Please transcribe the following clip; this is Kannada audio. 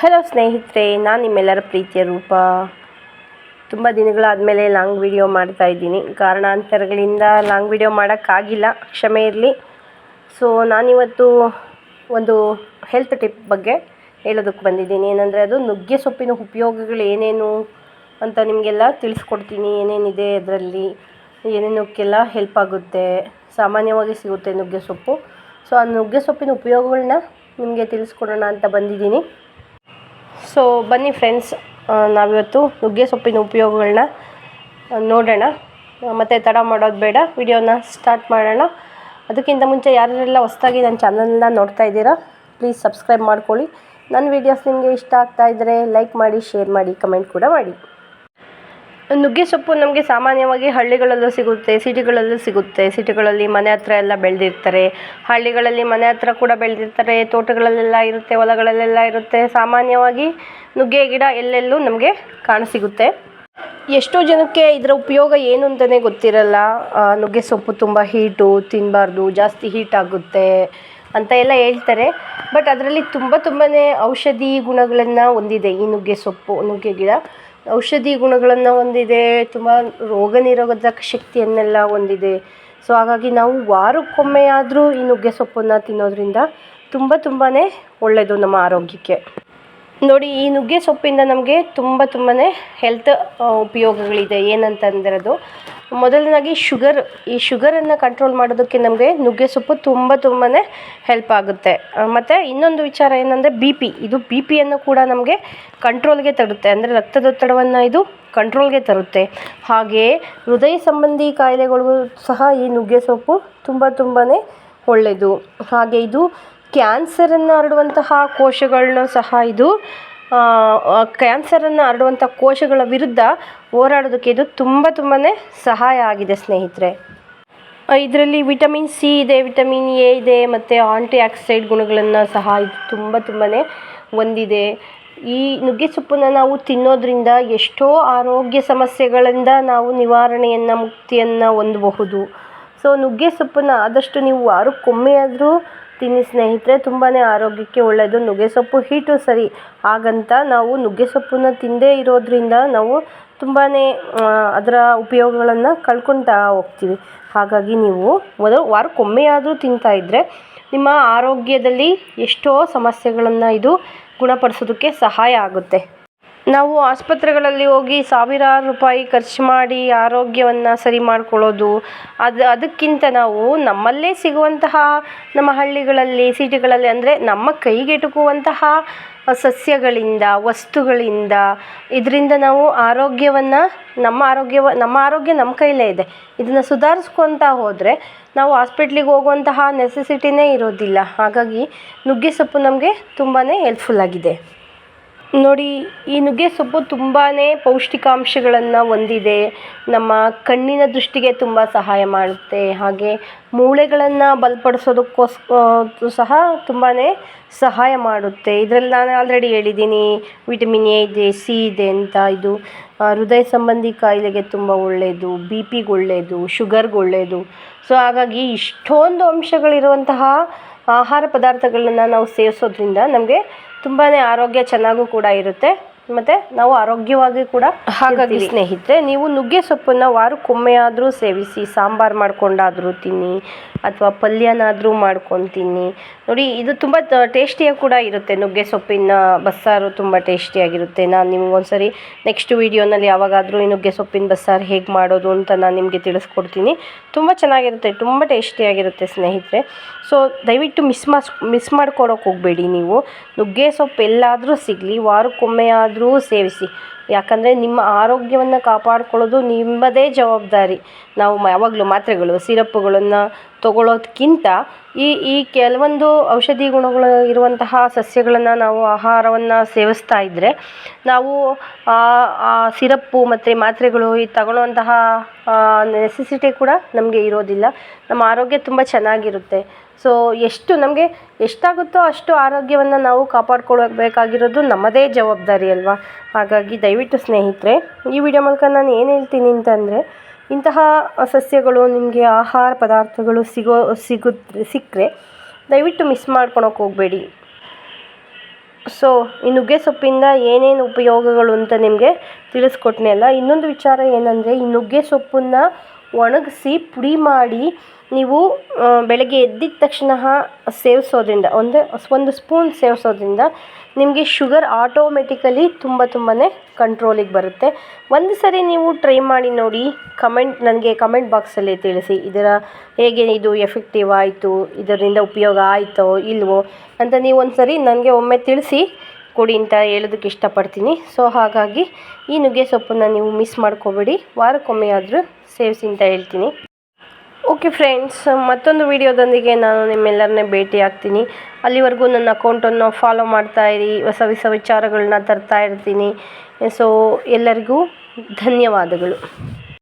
ಹಲೋ ಸ್ನೇಹಿತರೆ, ನಾನು ನಿಮ್ಮೆಲ್ಲರ ಪ್ರೀತಿಯ ರೂಪ. ತುಂಬ ದಿನಗಳಾದಮೇಲೆ ಲಾಂಗ್ ವಿಡಿಯೋ ಮಾಡ್ತಾಯಿದ್ದೀನಿ. ಕಾರಣಾಂತರಗಳಿಂದ ಲಾಂಗ್ ವಿಡಿಯೋ ಮಾಡೋಕ್ಕಾಗಿಲ್ಲ, ಕ್ಷಮೆ ಇರಲಿ. ಸೊ ನಾನಿವತ್ತು ಒಂದು ಹೆಲ್ತ್ ಟಿಪ್ ಬಗ್ಗೆ ಹೇಳೋದಕ್ಕೆ ಬಂದಿದ್ದೀನಿ. ಏನಂದರೆ ಅದು ನುಗ್ಗೆ ಸೊಪ್ಪಿನ ಉಪಯೋಗಗಳು ಏನೇನು ಅಂತ ನಿಮಗೆಲ್ಲ ತಿಳಿಸ್ಕೊಡ್ತೀನಿ. ಏನೇನಿದೆ ಅದರಲ್ಲಿ, ಏನೇನಕ್ಕೆಲ್ಲ ಹೆಲ್ಪ್ ಆಗುತ್ತೆ, ಸಾಮಾನ್ಯವಾಗಿ ಸಿಗುತ್ತೆ ನುಗ್ಗೆ ಸೊಪ್ಪು. ಸೊ ಆ ನುಗ್ಗೆ ಸೊಪ್ಪಿನ ಉಪಯೋಗಗಳನ್ನ ನಿಮಗೆ ತಿಳಿಸ್ಕೊಡೋಣ ಅಂತ ಬಂದಿದ್ದೀನಿ. ಸೊ ಬನ್ನಿ ಫ್ರೆಂಡ್ಸ್, ನಾವಿವತ್ತು ನುಗ್ಗೆ ಸೊಪ್ಪಿನ ಉಪಯೋಗಗಳನ್ನ ನೋಡೋಣ. ಮತ್ತು ತಡ ಮಾಡೋದು ಬೇಡ, ವಿಡಿಯೋನ ಸ್ಟಾರ್ಟ್ ಮಾಡೋಣ. ಅದಕ್ಕಿಂತ ಮುಂಚೆ ಯಾರೆಲ್ಲ ಹೊಸದಾಗಿ ನನ್ನ ಚಾನಲ್ನ ನೋಡ್ತಾ ಇದ್ದೀರಾ, ಪ್ಲೀಸ್ ಸಬ್ಸ್ಕ್ರೈಬ್ ಮಾಡ್ಕೊಳ್ಳಿ. ನನ್ನ ವೀಡಿಯೋಸ್ ನಿಮಗೆ ಇಷ್ಟ ಆಗ್ತಾಯಿದ್ರೆ ಲೈಕ್ ಮಾಡಿ, ಶೇರ್ ಮಾಡಿ, ಕಮೆಂಟ್ ಕೂಡ ಮಾಡಿ. ನುಗ್ಗೆ ಸೊಪ್ಪು ನಮಗೆ ಸಾಮಾನ್ಯವಾಗಿ ಹಳ್ಳಿಗಳಲ್ಲೂ ಸಿಗುತ್ತೆ, ಸಿಟಿಗಳಲ್ಲೂ ಸಿಗುತ್ತೆ. ಸಿಟಿಗಳಲ್ಲಿ ಮನೆ ಹತ್ರ ಎಲ್ಲ ಬೆಳೆದಿರ್ತಾರೆ, ಹಳ್ಳಿಗಳಲ್ಲಿ ಮನೆ ಹತ್ರ ಕೂಡ ಬೆಳೆದಿರ್ತಾರೆ, ತೋಟಗಳಲ್ಲೆಲ್ಲ ಇರುತ್ತೆ, ಹೊಲಗಳಲ್ಲೆಲ್ಲ ಇರುತ್ತೆ. ಸಾಮಾನ್ಯವಾಗಿ ನುಗ್ಗೆ ಗಿಡ ಎಲ್ಲೆಲ್ಲೂ ನಮಗೆ ಕಾಣಸಿಗುತ್ತೆ. ಎಷ್ಟೋ ಜನಕ್ಕೆ ಇದರ ಉಪಯೋಗ ಏನು ಅಂತಲೇ ಗೊತ್ತಿರಲ್ಲ. ನುಗ್ಗೆ ಸೊಪ್ಪು ತುಂಬ ಹೀಟು, ತಿನ್ನಬಾರ್ದು, ಜಾಸ್ತಿ ಹೀಟ್ ಆಗುತ್ತೆ ಅಂತ ಎಲ್ಲ ಹೇಳ್ತಾರೆ. ಬಟ್ ಅದರಲ್ಲಿ ತುಂಬಾ ಔಷಧಿ ಗುಣಗಳನ್ನು ಹೊಂದಿದೆ. ಈ ನುಗ್ಗೆ ಸೊಪ್ಪು, ನುಗ್ಗೆ ಗಿಡ ಔಷಧಿ ಗುಣಗಳನ್ನು ಹೊಂದಿದೆ, ತುಂಬ ರೋಗ ನಿರೋಧಕ ಶಕ್ತಿಯನ್ನೆಲ್ಲ ಹೊಂದಿದೆ. ಸೊ ಹಾಗಾಗಿ ನಾವು ವಾರಕ್ಕೊಮ್ಮೆಯಾದರೂ ಈ ನುಗ್ಗೆ ಸೊಪ್ಪನ್ನು ತಿನ್ನೋದ್ರಿಂದ ತುಂಬಾ ಒಳ್ಳೆಯದು ನಮ್ಮ ಆರೋಗ್ಯಕ್ಕೆ. ನೋಡಿ, ಈ ನುಗ್ಗೆ ಸೊಪ್ಪಿಂದ ನಮಗೆ ತುಂಬಾ ಹೆಲ್ತ್ ಉಪಯೋಗಗಳಿದೆ. ಏನಂತಂದರೆ ಅದು ಮೊದಲನೇದಾಗಿ ಈ ಶುಗರನ್ನು ಕಂಟ್ರೋಲ್ ಮಾಡೋದಕ್ಕೆ ನಮಗೆ ನುಗ್ಗೆ ಸೊಪ್ಪು ತುಂಬಾ ಹೆಲ್ಪ್ ಆಗುತ್ತೆ. ಮತ್ತು ಇನ್ನೊಂದು ವಿಚಾರ ಏನಂದರೆ ಇದು ಬಿ ಪಿಯನ್ನು ಕೂಡ ನಮಗೆ ಕಂಟ್ರೋಲ್ಗೆ ತರುತ್ತೆ. ಅಂದರೆ ರಕ್ತದೊತ್ತಡವನ್ನು ಇದು ಕಂಟ್ರೋಲ್ಗೆ ತರುತ್ತೆ. ಹಾಗೆಯೇ ಹೃದಯ ಸಂಬಂಧಿ ಕಾಯಿಲೆಗಳಿಗೂ ಸಹ ಈ ನುಗ್ಗೆ ಸೊಪ್ಪು ತುಂಬಾ ಒಳ್ಳೆಯದು. ಹಾಗೆ ಇದು ಕ್ಯಾನ್ಸರನ್ನು ಹರಡುವಂತಹ ಕೋಶಗಳನ್ನೂ ಸಹ ಇದು ಕ್ಯಾನ್ಸರನ್ನು ಹರಡುವಂಥ ಕೋಶಗಳ ವಿರುದ್ಧ ಹೋರಾಡೋದಕ್ಕೆ ಇದು ತುಂಬಾ ಸಹಾಯ ಆಗಿದೆ ಸ್ನೇಹಿತರೆ. ಇದರಲ್ಲಿ ವಿಟಮಿನ್ ಸಿ ಇದೆ, ವಿಟಮಿನ್ ಎ ಇದೆ, ಮತ್ತು ಆಂಟಿ ಆಕ್ಸಿಡೆಂಟ್ ಗುಣಗಳನ್ನು ಸಹ ಇದು ತುಂಬಾ ಹೊಂದಿದೆ. ಈ ನುಗ್ಗೆ ಸೊಪ್ಪನ್ನು ನಾವು ತಿನ್ನೋದ್ರಿಂದ ಎಷ್ಟೋ ಆರೋಗ್ಯ ಸಮಸ್ಯೆಗಳಿಂದ ನಾವು ಮುಕ್ತಿಯನ್ನು ಹೊಂದಬಹುದು. ಸೊ ನುಗ್ಗೆ ಸೊಪ್ಪನ್ನು ಆದಷ್ಟು ನೀವು ವಾರಕ್ಕೊಮ್ಮೆಯಾದರೂ ತಿನ್ನಿ ಸ್ನೇಹಿತರೆ, ತುಂಬಾ ಆರೋಗ್ಯಕ್ಕೆ ಒಳ್ಳೆಯದು. ನುಗ್ಗೆ ಸೊಪ್ಪು ಹೀಟು ಸರಿ, ಹಾಗಂತ ನಾವು ನುಗ್ಗೆ ಸೊಪ್ಪನ್ನು ತಿಂದೇ ಇರೋದ್ರಿಂದ ನಾವು ತುಂಬಾ ಅದರ ಉಪಯೋಗಗಳನ್ನು ಕಳ್ಕೊತಾ ಹೋಗ್ತೀವಿ. ಹಾಗಾಗಿ ನೀವು ವಾರಕ್ಕೊಮ್ಮೆಯಾದರೂ ತಿಂತಾಯಿದ್ರೆ ನಿಮ್ಮ ಆರೋಗ್ಯದಲ್ಲಿ ಎಷ್ಟೋ ಸಮಸ್ಯೆಗಳನ್ನು ಇದು ಗುಣಪಡಿಸೋದಕ್ಕೆ ಸಹಾಯ ಆಗುತ್ತೆ. ನಾವು ಆಸ್ಪತ್ರೆಗಳಲ್ಲಿ ಹೋಗಿ ಸಾವಿರಾರು ರೂಪಾಯಿ ಖರ್ಚು ಮಾಡಿ ಆರೋಗ್ಯವನ್ನು ಸರಿ ಮಾಡ್ಕೊಳ್ಳೋದು, ಅದಕ್ಕಿಂತ ನಾವು ನಮ್ಮಲ್ಲೇ ಸಿಗುವಂತಹ ನಮ್ಮ ಹಳ್ಳಿಗಳಲ್ಲಿ, ಸಿಟಿಗಳಲ್ಲಿ, ಅಂದರೆ ನಮ್ಮ ಕೈಗೆಟುಕುವಂತಹ ಸಸ್ಯಗಳಿಂದ, ವಸ್ತುಗಳಿಂದ, ಇದರಿಂದ ನಾವು ನಮ್ಮ ಆರೋಗ್ಯ ನಮ್ಮ ಕೈಲೇ ಇದೆ. ಇದನ್ನು ಸುಧಾರಿಸ್ಕೊತಾ ಹೋದರೆ ನಾವು ಹಾಸ್ಪಿಟ್ಲಿಗೆ ಹೋಗುವಂತಹ ನೆಸೆಸಿಟಿನೇ ಇರೋದಿಲ್ಲ. ಹಾಗಾಗಿ ನುಗ್ಗೆ ಸೊಪ್ಪು ನಮಗೆ ತುಂಬಾ ಹೆಲ್ಪ್ಫುಲ್ ಆಗಿದೆ. ನೋಡಿ, ಈ ನುಗ್ಗೆ ಸೊಪ್ಪು ತುಂಬಾ ಪೌಷ್ಟಿಕಾಂಶಗಳನ್ನು ಹೊಂದಿದೆ. ನಮ್ಮ ಕಣ್ಣಿನ ದೃಷ್ಟಿಗೆ ತುಂಬ ಸಹಾಯ ಮಾಡುತ್ತೆ. ಹಾಗೆ ಮೂಳೆಗಳನ್ನು ಸಹ ತುಂಬಾ ಸಹಾಯ ಮಾಡುತ್ತೆ. ಇದರಲ್ಲಿ ನಾನು ಆಲ್ರೆಡಿ ಹೇಳಿದ್ದೀನಿ, ವಿಟಮಿನ್ ಎ ಇದೆ, ಸಿ ಇದೆ ಅಂತ. ಇದು ಹೃದಯ ಸಂಬಂಧಿ ಕಾಯಿಲೆಗೆ ತುಂಬ ಒಳ್ಳೆಯದು, ಬಿ ಪಿಗೆ ಒಳ್ಳೆಯದು, ಶುಗರ್ಗೆ ಒಳ್ಳೆಯದು. ಸೊ ಹಾಗಾಗಿ ಇಷ್ಟೊಂದು ಅಂಶಗಳಿರುವಂತಹ ಆಹಾರ ಪದಾರ್ಥಗಳನ್ನ ನಾವು ಸೇವಿಸೋದ್ರಿಂದ ನಮಗೆ ತುಂಬಾ ಆರೋಗ್ಯ ಚೆನ್ನಾಗೂ ಕೂಡ ಇರುತ್ತೆ, ಮತ್ತು ನಾವು ಆರೋಗ್ಯವಾಗಿ ಕೂಡ. ಹಾಗಾಗಿ ಸ್ನೇಹಿತರೆ, ನೀವು ನುಗ್ಗೆ ಸೊಪ್ಪನ್ನು ವಾರಕ್ಕೊಮ್ಮೆಯಾದರೂ ಸೇವಿಸಿ. ಸಾಂಬಾರು ಮಾಡ್ಕೊಂಡಾದರೂ ತಿನ್ನಿ, ಅಥವಾ ಪಲ್ಯನಾದರೂ ಮಾಡ್ಕೊಂಡು ತಿನ್ನಿ. ನೋಡಿ, ಇದು ತುಂಬ ಟೇಸ್ಟಿಯಾಗಿ ಕೂಡ ಇರುತ್ತೆ. ನುಗ್ಗೆ ಸೊಪ್ಪಿನ ಬಸ್ಸಾರು ತುಂಬ ಟೇಸ್ಟಿಯಾಗಿರುತ್ತೆ. ನಾನು ನಿಮ್ಗೊಂದ್ಸರಿ ನೆಕ್ಸ್ಟ್ ವೀಡಿಯೋನಲ್ಲಿ ಯಾವಾಗಾದರೂ ಈ ನುಗ್ಗೆ ಸೊಪ್ಪಿನ ಬಸ್ಸಾರು ಹೇಗೆ ಮಾಡೋದು ಅಂತ ನಾನು ನಿಮಗೆ ತಿಳಿಸ್ಕೊಡ್ತೀನಿ. ತುಂಬ ಚೆನ್ನಾಗಿರುತ್ತೆ, ತುಂಬ ಟೇಸ್ಟಿಯಾಗಿರುತ್ತೆ ಸ್ನೇಹಿತರೆ. ಸೊ ದಯವಿಟ್ಟು ಮಿಸ್ ಮಾಡ್ಕೊಡೋಕೆ ಹೋಗಬೇಡಿ. ನೀವು ನುಗ್ಗೆ ಸೊಪ್ಪು ಎಲ್ಲಾದರೂ ಸಿಗಲಿ, ವಾರಕ್ಕೊಮ್ಮೆಯಾದರೂ ಸೇವಿಸಿ. ಯಾಕಂದರೆ ನಿಮ್ಮ ಆರೋಗ್ಯವನ್ನು ಕಾಪಾಡ್ಕೊಳ್ಳೋದು ನಿಮ್ಮದೇ ಜವಾಬ್ದಾರಿ. ನಾವು ಯಾವಾಗಲೂ ಮಾತ್ರೆಗಳು, ಸಿರಪ್ಪುಗಳನ್ನು ತಗೊಳ್ಳೋದಕ್ಕಿಂತ ಈ ಕೆಲವೊಂದು ಔಷಧಿ ಗುಣಗಳು ಇರುವಂತಹ ಸಸ್ಯಗಳನ್ನು ನಾವು ಆಹಾರವನ್ನು ಸೇವಿಸ್ತಾ ಇದ್ದರೆ ನಾವು ಆ ಸಿರಪ್ಪು ಮತ್ತು ಮಾತ್ರೆಗಳು ತಗೊಳ್ಳುವಂತಹ ನೆಸೆಸಿಟಿ ಕೂಡ ನಮಗೆ ಇರೋದಿಲ್ಲ. ನಮ್ಮ ಆರೋಗ್ಯ ತುಂಬ ಚೆನ್ನಾಗಿರುತ್ತೆ. ಸೊ ನಮಗೆ ಎಷ್ಟಾಗುತ್ತೋ ಅಷ್ಟು ಆರೋಗ್ಯವನ್ನು ನಾವು ಕಾಪಾಡ್ಕೊಳ್ಬೇಕಾಗಿರೋದು ನಮ್ಮದೇ ಜವಾಬ್ದಾರಿ ಅಲ್ವಾ. ಹಾಗಾಗಿ ದಯವಿಟ್ಟು ಸ್ನೇಹಿತರೆ, ಈ ವಿಡಿಯೋ ಮೂಲಕ ನಾನು ಏನು ಹೇಳ್ತೀನಿ ಅಂತಂದರೆ, ಇಂತಹ ಸಸ್ಯಗಳು ನಿಮಗೆ ಆಹಾರ ಪದಾರ್ಥಗಳು ಸಿಕ್ಕರೆ ದಯವಿಟ್ಟು ಮಿಸ್ ಮಾಡ್ಕೊಳಕ್ಕೆ ಹೋಗಬೇಡಿ. ಸೊ ಈ ನುಗ್ಗೆ ಸೊಪ್ಪಿಂದ ಏನೇನು ಉಪಯೋಗಗಳು ಅಂತ ನಿಮಗೆ ತಿಳಿಸ್ಕೊಟ್ನೆ ಅಲ್ಲ. ಇನ್ನೊಂದು ವಿಚಾರ ಏನಂದರೆ, ಈ ನುಗ್ಗೆ ಸೊಪ್ಪನ್ನು ಒಣಗಿಸಿ ಪುಡಿ ಮಾಡಿ ನೀವು ಬೆಳಗ್ಗೆ ಎದ್ದಿದ ತಕ್ಷಣ ಸೇವಿಸೋದ್ರಿಂದ ಒಂದು ಸ್ಪೂನ್ ಸೇವಿಸೋದ್ರಿಂದ ನಿಮಗೆ ಶುಗರ್ ಆಟೋಮೆಟಿಕಲಿ ತುಂಬಾ ಕಂಟ್ರೋಲಿಗೆ ಬರುತ್ತೆ. ಒಂದು ಸರಿ ನೀವು ಟ್ರೈ ಮಾಡಿ ನೋಡಿ, ನನಗೆ ಕಮೆಂಟ್ ಬಾಕ್ಸಲ್ಲಿ ತಿಳಿಸಿ ಹೇಗೆ ಇದು ಎಫೆಕ್ಟಿವ್ ಆಯಿತು, ಇದರಿಂದ ಉಪಯೋಗ ಆಯಿತೋ ಇಲ್ವೋ ಅಂತ ನೀವು ಒಂದು ಸರಿ ನನಗೆ ಒಮ್ಮೆ ತಿಳಿಸಿ ಕೊಡಿ ಅಂತ ಹೇಳೋದಕ್ಕೆ ಇಷ್ಟಪಡ್ತೀನಿ. ಸೊ ಹಾಗಾಗಿ ಈ ನುಗ್ಗೆ ಸೊಪ್ಪನ್ನು ನೀವು ಮಿಸ್ ಮಾಡ್ಕೋಬೇಡಿ, ವಾರಕ್ಕೊಮ್ಮೆ ಆದರೂ ಸೇವಿಸಿ ಅಂತ ಹೇಳ್ತೀನಿ. ಓಕೆ ಫ್ರೆಂಡ್ಸ್, ಮತ್ತೊಂದು ವಿಡಿಯೋದೊಂದಿಗೆ ನಾನು ನಿಮ್ಮೆಲ್ಲರನ್ನೇ ಭೇಟಿ ಆಗ್ತೀನಿ. ಅಲ್ಲಿವರೆಗೂ ನನ್ನ ಅಕೌಂಟನ್ನು ಫಾಲೋ ಮಾಡ್ತಾಯಿರಿ, ಹೊಸ ವಿಚಾರಗಳನ್ನ ತರ್ತಾ ಇರ್ತೀನಿ. ಸೊ ಎಲ್ಲರಿಗೂ ಧನ್ಯವಾದಗಳು.